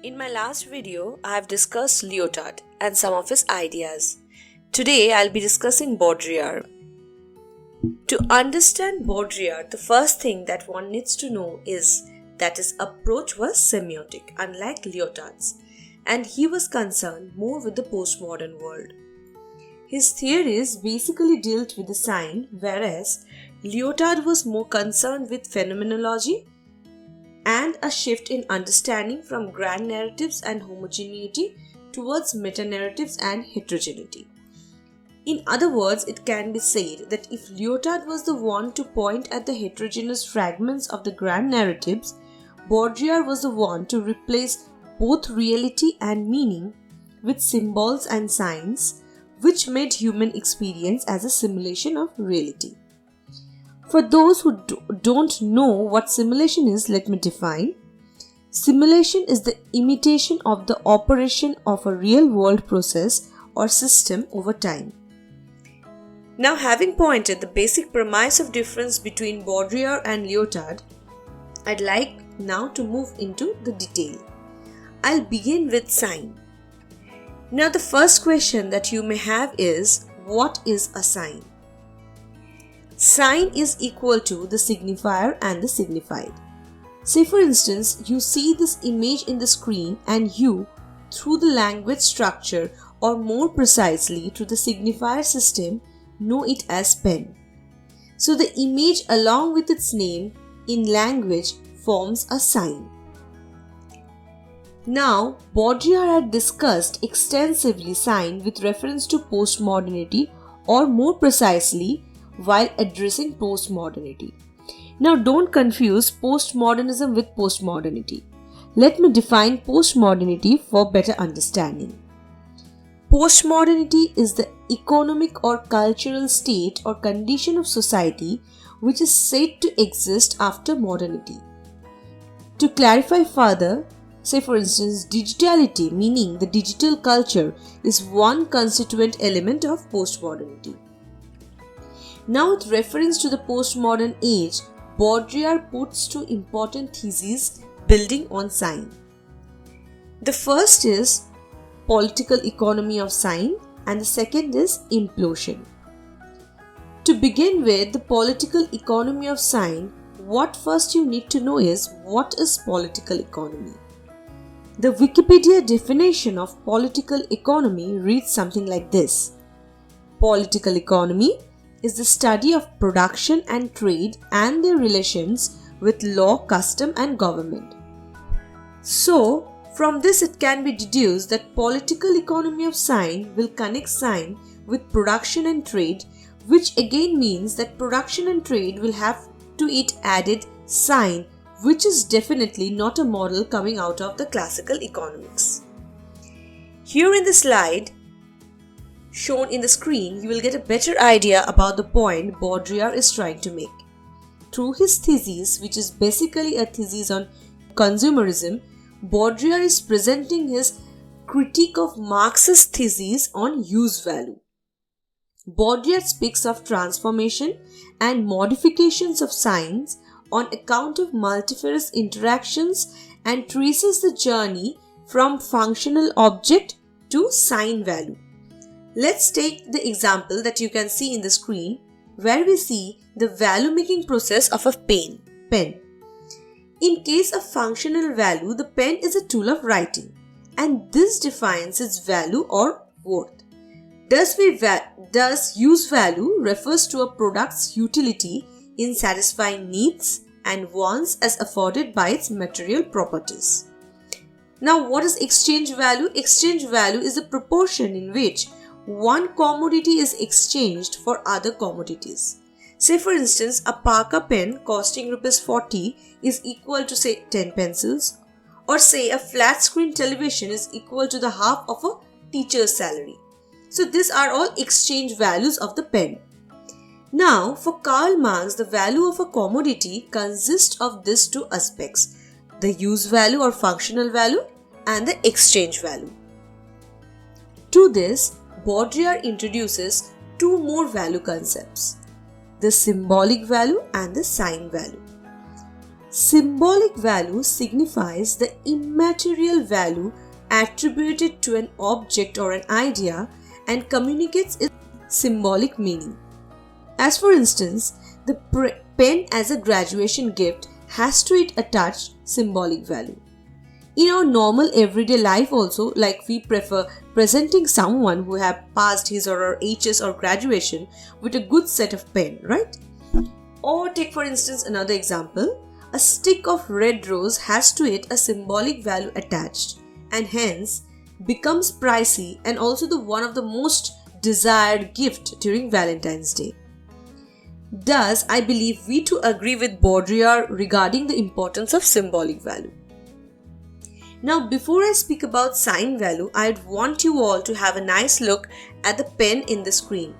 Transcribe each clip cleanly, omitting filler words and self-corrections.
In my last video, I have discussed Lyotard and some of his ideas. Today, I'll be discussing Baudrillard. To understand Baudrillard, the first thing that one needs to know is that his approach was semiotic, unlike Lyotard's, and he was concerned more with the postmodern world. His theories basically dealt with the sign, whereas Lyotard was more concerned with phenomenology and a shift in understanding from grand narratives and homogeneity towards meta-narratives and heterogeneity. In other words, it can be said that if Lyotard was the one to point at the heterogeneous fragments of the grand narratives, Baudrillard was the one to replace both reality and meaning with symbols and signs, which made human experience as a simulation of reality. For those who don't know what simulation is, let me define. Simulation is the imitation of the operation of a real-world process or system over time. Now, having pointed the basic premise of difference between Baudrillard and Lyotard, I'd like now to move into the detail. I'll begin with sign. Now, the first question that you may have is, what is a sign? Sign is equal to the signifier and the signified. Say for instance, you see this image in the screen and you, through the language structure or more precisely through the signifier system, know it as pen. So the image along with its name in language forms a sign. Now, Baudrillard had discussed extensively sign with reference to postmodernity or more precisely while addressing postmodernity. Now don't confuse postmodernism with postmodernity. Let me define postmodernity for better understanding. Postmodernity is the economic or cultural state or condition of society which is said to exist after modernity. To clarify further, say for instance, digitality, meaning the digital culture, is one constituent element of postmodernity. Now, with reference to the postmodern age, Baudrillard puts two important theses building on sign. The first is political economy of sign and the second is implosion. To begin with the political economy of sign, what first you need to know is what is political economy. The Wikipedia definition of political economy reads something like this. Political economy is the study of production and trade and their relations with law, custom and government. So, from this it can be deduced that political economy of sign will connect sign with production and trade, which again means that production and trade will have to it added sign, which is definitely not a model coming out of the classical economics. Here in the slide, shown in the screen, you will get a better idea about the point Baudrillard is trying to make. Through his thesis, which is basically a thesis on consumerism, Baudrillard is presenting his critique of Marxist thesis on use value. Baudrillard speaks of transformation and modifications of signs on account of multifarious interactions and traces the journey from functional object to sign value. Let's take the example that you can see in the screen where we see the value making process of a pen. In case of functional value, the pen is a tool of writing and this defines its value or worth. Thus, use value refers to a product's utility in satisfying needs and wants as afforded by its material properties. Now, what is exchange value? Exchange value is the proportion in which one commodity is exchanged for other commodities. Say for instance, a Parker pen costing ₹40 is equal to say 10 pencils, or say a flat screen television is equal to the half of a teacher's salary. So these are all exchange values of the pen. Now, for Karl Marx, the value of a commodity consists of these two aspects, the use value or functional value and the exchange value. To this, Baudrillard introduces two more value concepts, the symbolic value and the sign value. Symbolic value signifies the immaterial value attributed to an object or an idea and communicates its symbolic meaning. As for instance, the pen as a graduation gift has to it attached symbolic value. In our normal everyday life also, like we prefer presenting someone who have passed his or her HS or graduation with a good set of pen, right? Or take for instance another example, a stick of red rose has to it a symbolic value attached and hence becomes pricey and also the one of the most desired gift during Valentine's Day. Thus, I believe we too agree with Baudrillard regarding the importance of symbolic value. Now, before I speak about sign value, I'd want you all to have a nice look at the pen in the screen.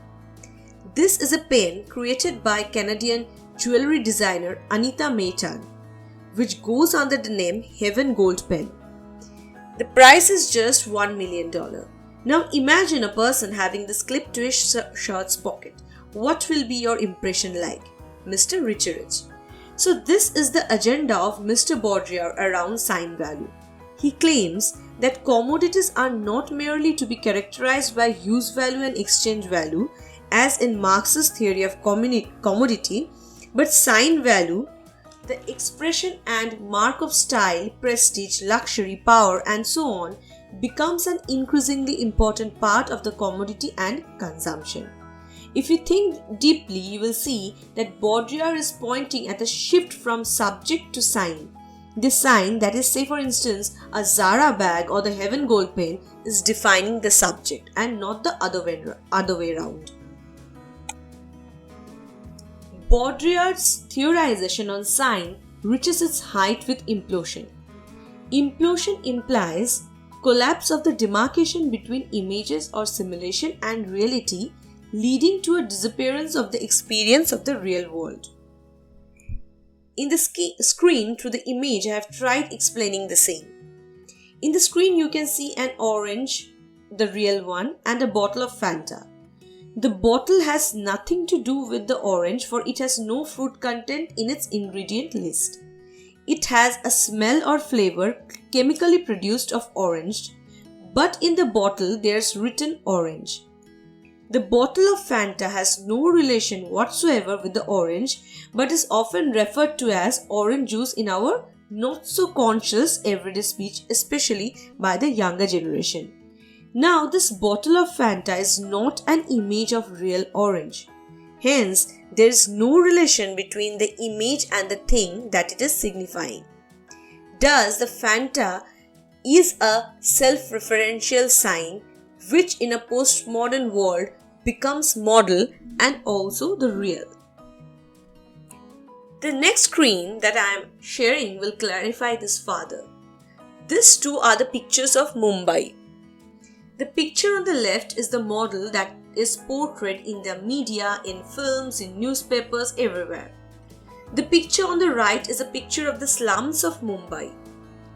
This is a pen created by Canadian jewelry designer Anita Maytan, which goes under the name Heaven Gold Pen. The price is just $1 million. Now imagine a person having this clip to his shirt's pocket. What will be your impression like? Mr. Rich. So this is the agenda of Mr. Baudrillard around sign value. He claims that commodities are not merely to be characterized by use value and exchange value as in Marx's theory of commodity, but sign value, the expression and mark of style, prestige, luxury, power and so on, becomes an increasingly important part of the commodity and consumption. If you think deeply, you will see that Baudrillard is pointing at a shift from subject to sign. The sign, that is, say for instance, a Zara bag or the Heaven Gold pen, is defining the subject and not the other way around. Baudrillard's theorization on sign reaches its height with implosion. Implosion implies collapse of the demarcation between images or simulation and reality, leading to a disappearance of the experience of the real world. In the screen through the image, I have tried explaining the same. In the screen you can see an orange, the real one, and a bottle of Fanta. The bottle has nothing to do with the orange, for it has no fruit content in its ingredient list. It has a smell or flavor chemically produced of orange, but in the bottle there's written orange. The bottle of Fanta has no relation whatsoever with the orange, but is often referred to as orange juice in our not so conscious everyday speech, especially by the younger generation. Now, this bottle of Fanta is not an image of real orange. Hence, there is no relation between the image and the thing that it is signifying. Thus, the Fanta is a self-referential sign which in a postmodern world becomes model and also the real. The next screen that I am sharing will clarify this further. These two are the pictures of Mumbai. The picture on the left is the model that is portrayed in the media, in films, in newspapers, everywhere. The picture on the right is a picture of the slums of Mumbai.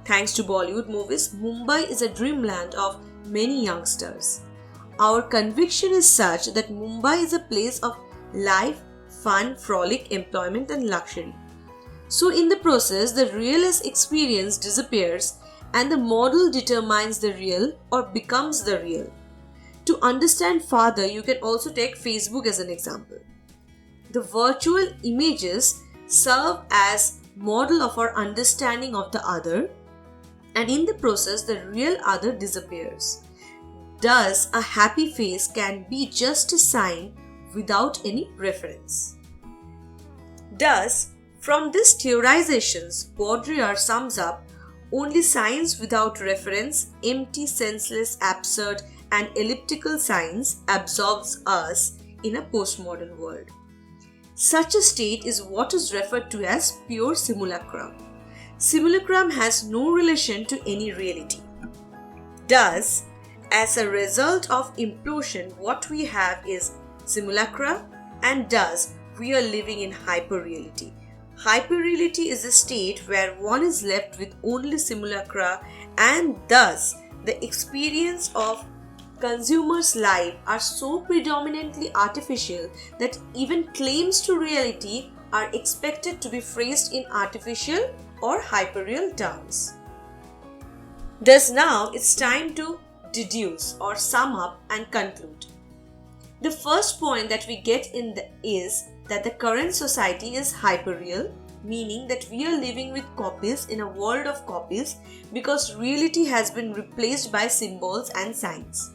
Thanks to Bollywood movies, Mumbai is a dreamland of many youngsters. Our conviction is such that Mumbai is a place of life, fun, frolic, employment and luxury. So in the process, the realist experience disappears and the model determines the real or becomes the real. To understand further, you can also take Facebook as an example. The virtual images serve as model of our understanding of the other, and in the process, the real other disappears. Thus, a happy face can be just a sign without any reference. Thus, from these theorizations, Baudrillard sums up only signs without reference, empty, senseless, absurd, and elliptical signs absorbs us in a postmodern world. Such a state is what is referred to as pure simulacrum. Simulacrum has no relation to any reality. Thus, as a result of implosion, what we have is simulacra, and thus we are living in hyperreality. Hyperreality is a state where one is left with only simulacra, and thus the experience of consumers' life are so predominantly artificial that even claims to reality are expected to be phrased in artificial or hyperreal terms. Thus now it's time to deduce or sum up and conclude. The first point that we get is that the current society is hyperreal, meaning that we are living with copies in a world of copies because reality has been replaced by symbols and signs.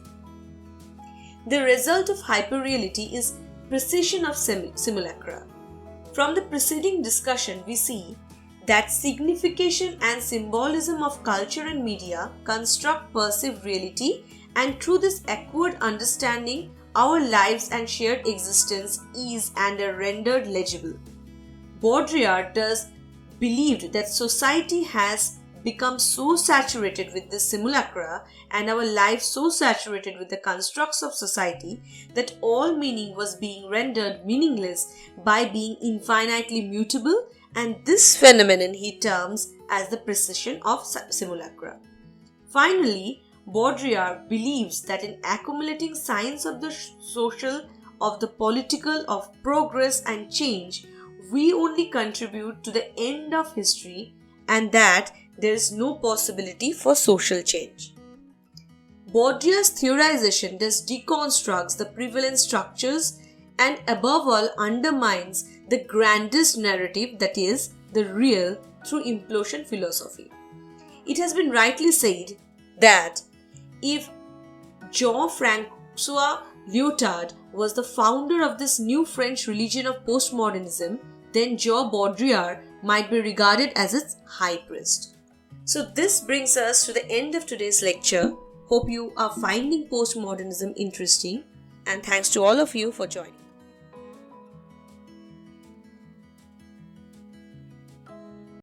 The result of hyperreality is precision of simulacra. From the preceding discussion, we see that signification and symbolism of culture and media construct perceived reality, and through this acquired understanding, our lives and shared existence is and are rendered legible. Baudrillard thus believed that society has become so saturated with the simulacra and our lives so saturated with the constructs of society that all meaning was being rendered meaningless by being infinitely mutable, and this phenomenon he terms as the precision of simulacra. Finally, Baudrillard believes that in accumulating signs of the social, of the political, of progress and change, we only contribute to the end of history, and that there is no possibility for social change. Baudrillard's theorization thus deconstructs the prevalent structures and above all undermines the grandest narrative, that is, the real, through implosion philosophy. It has been rightly said that if Jean-Francois Lyotard was the founder of this new French religion of postmodernism, then Jean Baudrillard might be regarded as its high priest. So this brings us to the end of today's lecture. Hope you are finding postmodernism interesting, and thanks to all of you for joining.